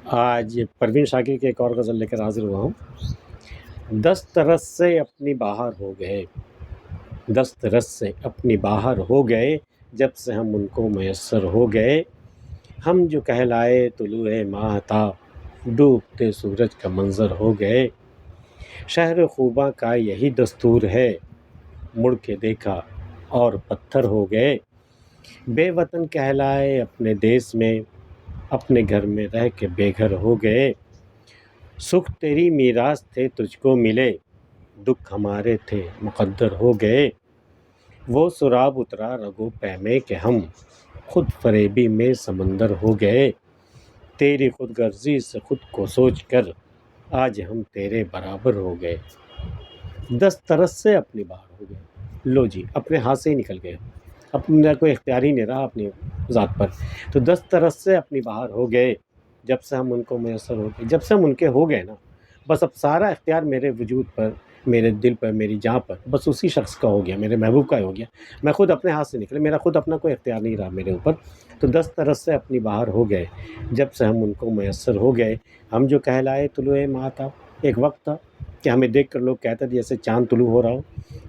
آج پروین شاکر کی ایک اور غزل لے کر حاضر ہوا ہوں۔ دست رس سے اپنی باہر ہو گئے، دست رس سے اپنی باہر ہو گئے، جب سے ہم ان کو میسر ہو گئے۔ ہم جو کہلائے طلوع ماہتاب، ڈوبتے سورج کا منظر ہو گئے۔ شہر خوباں کا یہی دستور ہے، مڑ کے دیکھا اور پتھر ہو گئے۔ بے وطن کہلائے اپنے دیس میں، اپنے گھر میں رہ کے بے گھر ہو گئے۔ سکھ تیری میراث تھے تجھ کو ملے، دکھ ہمارے تھے مقدر ہو گئے۔ وہ سراب اترا رگوں پے میں کہ ہم خود فریبی میں سمندر ہو گئے۔ تیری خود غرضی سے خود کو سوچ کر آج ہم تیرے برابر ہو گئے۔ دست رس سے اپنی باہر ہو گئے، لو جی اپنے ہاتھ سے ہی نکل گئے، اپنا کوئی اختیار ہی نہیں رہا اپنی ذات پر۔ تو دست رس سے اپنی باہر ہو گئے، جب سے ہم ان کو میسر ہو گئے۔ جب سے ہم ان کے ہو گئے نا، بس اب سارا اختیار میرے وجود پر، میرے دل پر، میری جان پر بس اسی شخص کا ہو گیا، میرے محبوب کا ہو گیا۔ میں خود اپنے ہاتھ سے نکلے، میرا خود اپنا کوئی اختیار نہیں رہا میرے اوپر۔ تو دست رس سے اپنی باہر ہو گئے، جب سے ہم ان کو میسر ہو گئے۔ ہم جو کہلائے طلوع ماہتاب، ایک وقت تھا کہ ہمیں دیکھ کر لوگ کہتے تھے جیسے چاند طلوع ہو رہا ہو۔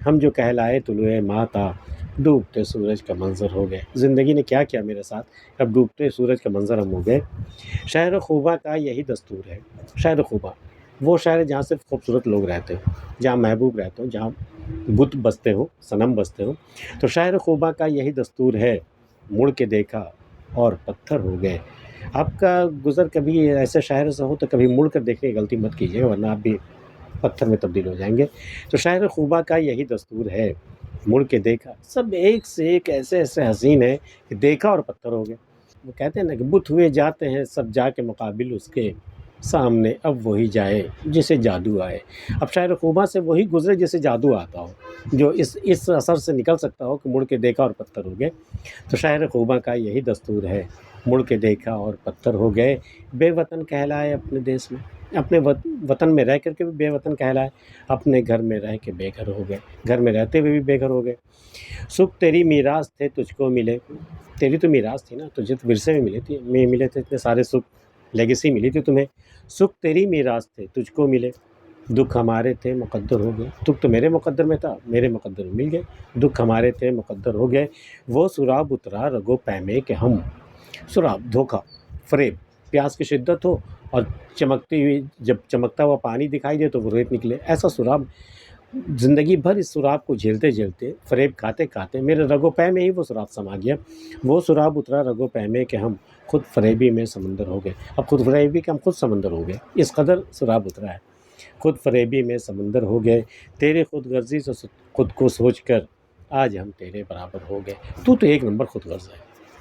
ہم جو کہلائے طلوع ماہتاب، ڈوبتے سورج کا منظر ہو گئے۔ زندگی نے کیا کیا میرے ساتھ، اب ڈوبتے سورج کا منظر ہم ہو گئے۔ شہر خوباں کا یہی دستور ہے، شہر خوباں وہ شہر ہے جہاں صرف خوبصورت لوگ رہتے ہوں، جہاں محبوب رہتے ہوں، جہاں بت بستے ہوں، صنم بستے ہوں۔ تو شہر خوباں کا یہی دستور ہے، مڑ کے دیکھا اور پتھر ہو گئے۔ آپ کا گزر کبھی ایسے شہر سے ہو تو کبھی مڑ کر دیکھنے کی غلطی مت کیجیے، ورنہ آپ بھی پتھر میں تبدیل ہو جائیں گے۔ تو شہر خوباں کا یہی دستور ہے، مڑ کے دیکھا، سب ایک سے ایک ایسے ایسے حسین ہیں کہ دیکھا اور پتھر ہو گئے۔ وہ کہتے ہیں نا کہ بت ہوئے جاتے ہیں سب جا کے مقابل اس کے، سامنے اب وہی جائے جسے جادو آئے۔ اب شہر خوباں سے وہی گزرے جسے جادو آتا ہو، جو اس اثر سے نکل سکتا ہو کہ مڑ کے دیکھا اور پتھر ہو گئے۔ تو شہر خوباں کا یہی دستور ہے، مڑ کے دیکھا اور پتھر ہو گئے۔ بے وطن کہلائے اپنے دیس میں، اپنے وطن میں رہ کر کے بھی بے وطن کہلائے، اپنے گھر میں رہ کے بے گھر ہو گئے، گھر میں رہتے ہوئے بھی بے گھر ہو گئے۔ سکھ تیری میراث تھے تجھ کو ملے، تیری تو میراث تھی نا، تجھے تو ورثے میں ملے تھے اتنے سارے سکھ، لیگیسی ملی تھی تمہیں۔ سکھ تیری میراث تھے تجھ کو ملے، دکھ ہمارے تھے مقدر ہو گئے۔ دکھ تو میرے مقدر میں تھا، میرے مقدر میں مل گئے، دکھ ہمارے تھے مقدر ہو گئے۔ وہ سراب اترا رگوں پے میں کہ ہم، سراب دھوکا، فریب، پیاس کی شدت ہو اور چمکتی ہوئی، جب چمکتا ہوا پانی دکھائی دے تو وہ ریت نکلے، ایسا سراب۔ زندگی بھر اس سراب کو جھیلتے جھیلتے، فریب کھاتے کھاتے میرے رگوں پے میں ہی وہ سراب سما گیا۔ وہ سراب اترا رگوں پے میں کہ ہم خود فریبی میں سمندر ہو گئے۔ اب خود فریبی کے ہم خود سمندر ہو گئے، اس قدر سراب اترا ہے۔ خود فریبی میں سمندر ہو گئے، تیرے خود غرضی سے خود کو سوچ کر آج ہم تیرے برابر ہو گئے۔ تو ایک نمبر خود غرض ہے،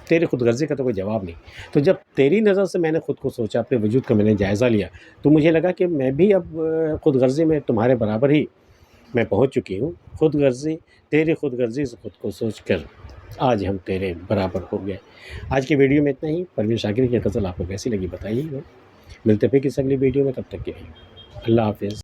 تیرے خود غرضی کا تو کوئی جواب نہیں۔ تو جب تیری نظر سے میں نے خود کو سوچا، اپنے وجود کا میں نے جائزہ لیا، تو مجھے لگا کہ میں بھی اب خود غرضی میں تمہارے برابر ہی میں پہنچ چکی ہوں۔ خود غرضی، تیری خود غرضی سے خود کو سوچ کر آج ہم تیرے برابر ہو گئے۔ آج کی ویڈیو میں اتنا ہی۔ پروین شاکر کی غزل آپ کو کیسی لگی بتائیے گا۔ ملتے پھر کسی اگلی ویڈیو میں، تب تک کے لیے اللہ حافظ۔